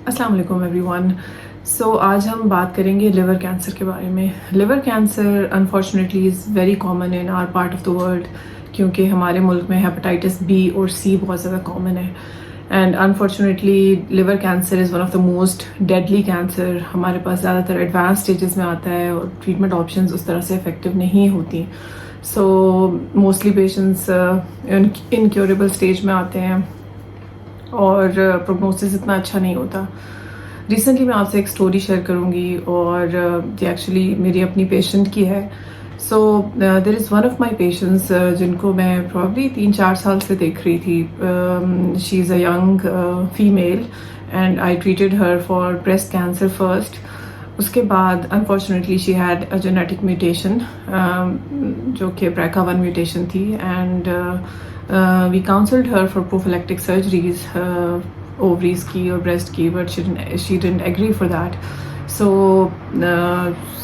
السلام علیکم every one. آج ہم بات کریں گے لیور کینسر کے بارے میں. Liver cancer unfortunately is very common in our part of the world, کیونکہ ہمارے ملک میں ہیپاٹائٹس بی اور سی بہت زیادہ کامن ہے. And unfortunately liver cancer is one of the most deadly cancer. ہمارے پاس زیادہ تر ایڈوانس اسٹیجز میں آتا ہے اور ٹریٹمنٹ آپشنز اس طرح سے افیکٹو نہیں ہوتی. موسٹلی پیشنٹس انکیوریبل اسٹیج میں آتے ہیں اور پروگنوسس اتنا اچھا نہیں ہوتا. ریسنٹلی میں آپ سے ایک اسٹوری شیئر کروں گی اور یہ ایکچولی میری اپنی پیشنٹ کی ہے. There is one of my patients جن کو میں پرابلی 3-4 سال سے دیکھ رہی تھی. She is a young female and I treated her for breast cancer first. اس کے بعد unfortunately she had a genetic mutation جو کہ BRCA1 میوٹیشن تھی. And we counseled her for prophylactic surgeries, ovaries کی اور breast کی, but she didn't agree for that.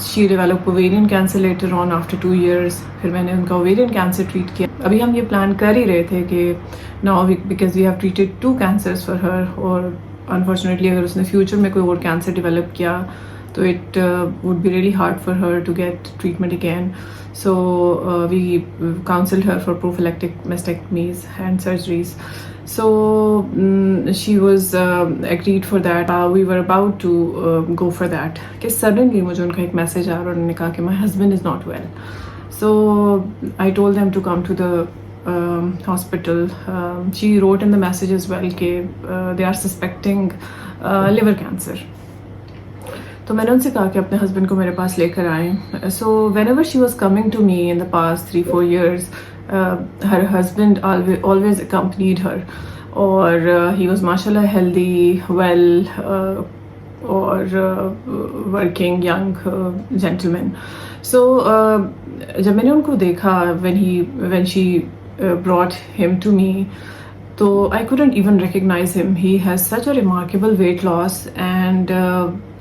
She developed ovarian cancer later on after 2 years. پھر میں نے ان کا ovarian cancer treat کیا. ابھی ہم یہ پلان کر ہی رہے تھے کہ now because we have treated 2 cancers for her, اور unfortunately اگر اس نے فیوچر میں کوئی اور کینسر ڈیولپ کیا تو it would be really hard for her to get treatment again. We counseled her for prophylactic mastectomies and surgeries. She was agreed for that. We were about to go for that. کہ suddenly مجھے ان کا ایک message آیا اور انہوں نے کہا کہ my husband is not well. I told them to come to the hospital. She wrote in the message as well کہ they are suspecting liver cancer. تو میں نے ان سے کہا کہ اپنے ہسبینڈ کو میرے پاس لے کر آئیں. Whenever she was coming to me in the past 3-4 years, her husband always accompanied her, اور ہی واز ماشاء اللہ ہیلدی, ویل اور ورکنگ ینگ جینٹلمین. جب میں نے ان کو دیکھا when she brought him to me, so I couldn't even recognize him. He has such a remarkable weight loss and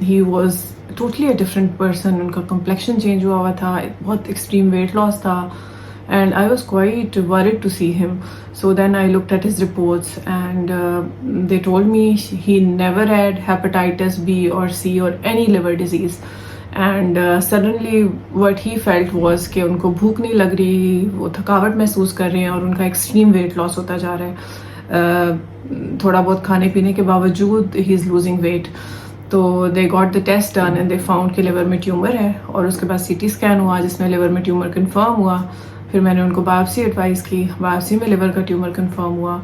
he was totally a different person. ان کا complexion change ہوا ہوا تھا, بہت extreme weight loss تھا, and I was quite worried to see him. So then I looked at his reports and they told me he never had hepatitis B or C or any liver disease. And suddenly what he felt was کہ ان کو بھوک نہیں لگ رہی, وہ تھکاوٹ محسوس کر رہے ہیں اور ان کا ایکسٹریم ویٹ لاس ہوتا جا رہا ہے. تھوڑا بہت کھانے پینے کے باوجود ہی از لوزنگ ویٹ. تو they got the test done and they found کہ لیور میں ٹیومر ہے, اور اس کے بعد CT اسکین ہوا جس میں لیور میں ٹیومر کنفرم ہوا. پھر میں نے ان کو بایوپسی ایڈوائز کی, بایوپسی میں لیور کا ٹیومر کنفرم ہوا.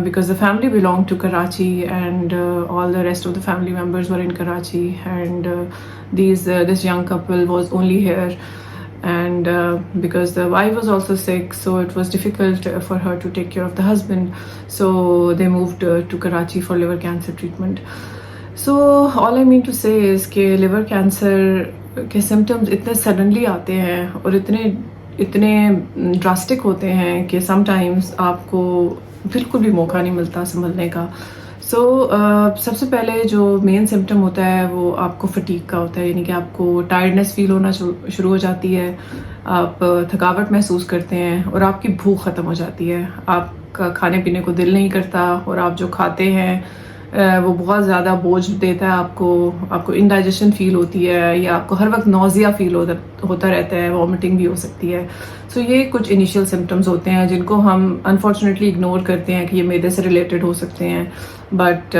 Because the family belonged to Karachi and all the rest of the family members were in Karachi, and this young couple was only here, and because the wife was also sick, so it was difficult for her to take care of the husband, so they moved to Karachi for liver cancer treatment. All I mean to say is کہ liver cancer کے symptoms اتنے suddenly آتے ہیں اور اتنے drastic ہوتے ہیں کہ sometimes آپ کو بالکل بھی موقع نہیں ملتا سنبھلنے کا. سب سے پہلے جو مین سمٹم ہوتا ہے وہ آپ کو فٹیگ کا ہوتا ہے, یعنی کہ آپ کو ٹائرڈنیس فیل ہونا شروع ہو جاتی ہے, آپ تھکاوٹ محسوس کرتے ہیں اور آپ کی بھوک ختم ہو جاتی ہے. آپ کا کھانے پینے کو دل نہیں کرتا اور آپ جو کھاتے ہیں وہ بہت زیادہ بوجھ دیتا ہے آپ کو انڈائجیشن فیل ہوتی ہے, یا آپ کو ہر وقت نوزیا فیل ہوتا رہتا ہے, وامٹنگ بھی ہو سکتی ہے. یہ کچھ انیشیل سمٹمز ہوتے ہیں جن کو ہم انفارچونیٹلی اگنور کرتے ہیں کہ یہ معدے سے ریلیٹڈ ہو سکتے ہیں, بٹ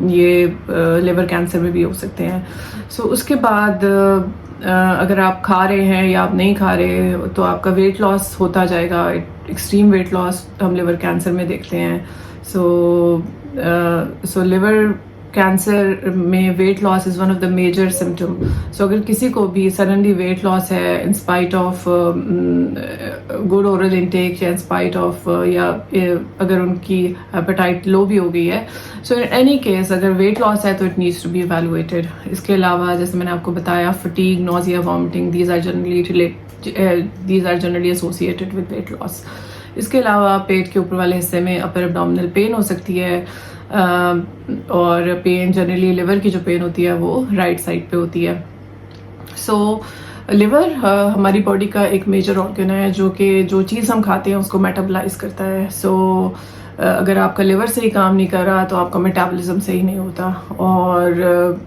یہ لیور کینسر میں بھی ہو سکتے ہیں. اس کے بعد اگر آپ کھا رہے ہیں یا آپ نہیں کھا رہے تو آپ کا ویٹ لاس ہوتا جائے گا. ایکسٹریم ویٹ لاس ہم لیور کینسر میں دیکھتے ہیں. لیور کینسر میں weight loss is one of the major symptom. اگر کسی کو بھی سڈنلی ویٹ لاس ہے in spite of good oral intake, یا ان اسپائٹ آف, یا اگر ان کی ہیپاٹائٹ لو بھی ہو گئی ہے, سو ان اینی کیس اگر ویٹ لاس ہے تو it needs to be evaluated. اس کے علاوہ جیسے میں نے آپ کو بتایا, fatigue, nausea, vomiting, these are generally associated with weight loss. اس کے علاوہ پیٹ کے اوپر والے حصے میں اپر ایبڈومینل پین ہو سکتی ہے, اور پین جنرلی لیور کی جو پین ہوتی ہے وہ رائٹ سائڈ پہ ہوتی ہے. لیور ہماری باڈی کا ایک میجر آرگن ہے جو کہ جو چیز ہم کھاتے ہیں اس کو میٹابلائز کرتا ہے. اگر آپ کا لیور صحیح کام نہیں کر رہا تو آپ کا میٹابولزم صحیح نہیں ہوتا، اور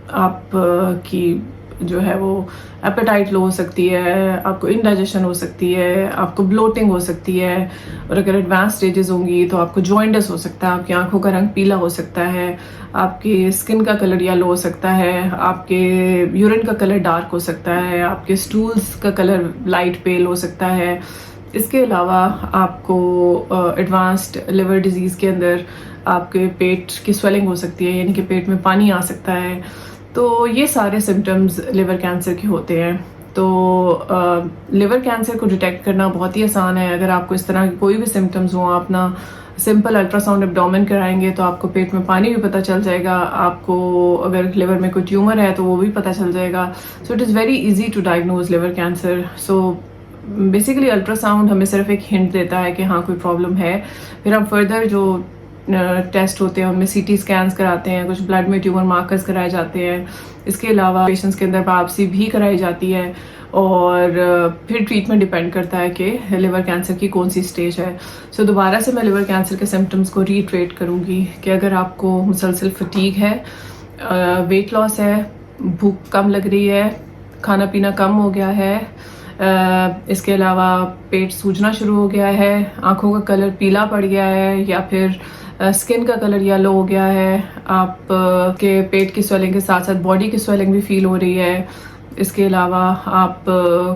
آپ کی جو ہے وہ ایپیٹائٹ لو ہو سکتی ہے، آپ کو انڈائجیشن ہو سکتی ہے، آپ کو بلوٹنگ ہو سکتی ہے، اور اگر ایڈوانس سٹیجز ہوں گی تو آپ کو جوائنٹس ہو سکتا ہے، آپ کی آنکھوں کا رنگ پیلا ہو سکتا ہے، آپ کی اسکن کا کلر یلو ہو سکتا ہے، آپ کے یورین کا کلر ڈارک ہو سکتا ہے، آپ کے اسٹولز کا کلر لائٹ پیل ہو سکتا ہے۔ اس کے علاوہ آپ کو ایڈوانسڈ لیور ڈیزیز کے اندر آپ کے پیٹ کی سویلنگ ہو سکتی ہے، یعنی کہ پیٹ میں پانی آ سکتا ہے۔ تو یہ سارے سمٹمز لیور کینسر کے ہوتے ہیں۔ تو لیور کینسر کو ڈیٹیکٹ کرنا بہت ہی آسان ہے۔ اگر آپ کو اس طرح کی کوئی بھی سمٹمز ہوں، آپ اپنا سمپل الٹرا ساؤنڈ ایبڈومن کرائیں گے تو آپ کو پیٹ میں پانی بھی پتہ چل جائے گا، آپ کو اگر لیور میں کوئی ٹیومر ہے تو وہ بھی پتہ چل جائے گا۔ So it is very easy to diagnose liver cancer. So basically ultrasound ہمیں صرف ایک ہنٹ دیتا ہے کہ ہاں کوئی پرابلم ہے، پھر ہم فردر جو ٹیسٹ ہوتے ہیں ان میں سی ٹی اسکینس کراتے ہیں، کچھ بلڈ میں ٹیومر مارکرز کرائے جاتے ہیں۔ اس کے علاوہ پیشنٹس کے اندر باپسی بھی کرائی جاتی ہے، اور پھر ٹریٹمنٹ ڈیپینڈ کرتا ہے کہ لیور کینسر کی کون سی سٹیج ہے۔ سو دوبارہ سے میں لیور کینسر کے سمٹمز کو ریٹریٹ کروں گی کہ اگر آپ کو مسلسل فٹیگ ہے، ویٹ لاس ہے، بھوک کم لگ رہی ہے، کھانا پینا کم ہو گیا ہے، اس کے علاوہ پیٹ سوجنا شروع ہو گیا ہے، آنکھوں کا کلر پیلا پڑ گیا ہے، یا پھر اسکن کا کلر یلو ہو گیا ہے، آپ کے پیٹ کی سویلنگ کے ساتھ ساتھ باڈی کی سویلنگ بھی فیل ہو رہی ہے، اس کے علاوہ آپ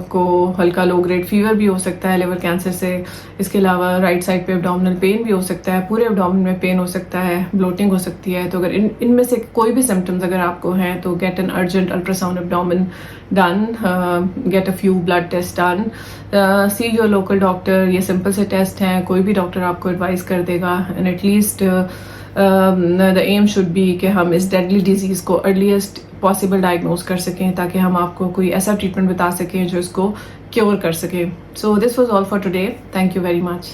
کو ہلکا لو گریڈ فیور بھی ہو سکتا ہے لیور کینسر سے، اس کے علاوہ رائٹ سائڈ پہ ایبڈومنل پین بھی ہو سکتا ہے، پورے ایبڈومن میں پین ہو سکتا ہے، بلوٹنگ ہو سکتی ہے۔ تو اگر ان میں سے کوئی بھی سمٹمز اگر آپ کو ہیں تو get an urgent ultrasound abdomen done, get a few blood test done, see your local doctor. یہ سمپل سے ٹیسٹ ہیں، کوئی بھی ڈاکٹر آپ کو ایڈوائز کر دے گا، and at least the aim should be کہ ہم اس ڈیڈلی ڈیزیز کو ارلیسٹ پاسبل ڈائگنوز کر سکیں، تاکہ ہم آپ کو کوئی ایسا ٹریٹمنٹ بتا سکیں جو اس کو کیور کر سکے۔ So this was all for today, thank you very much.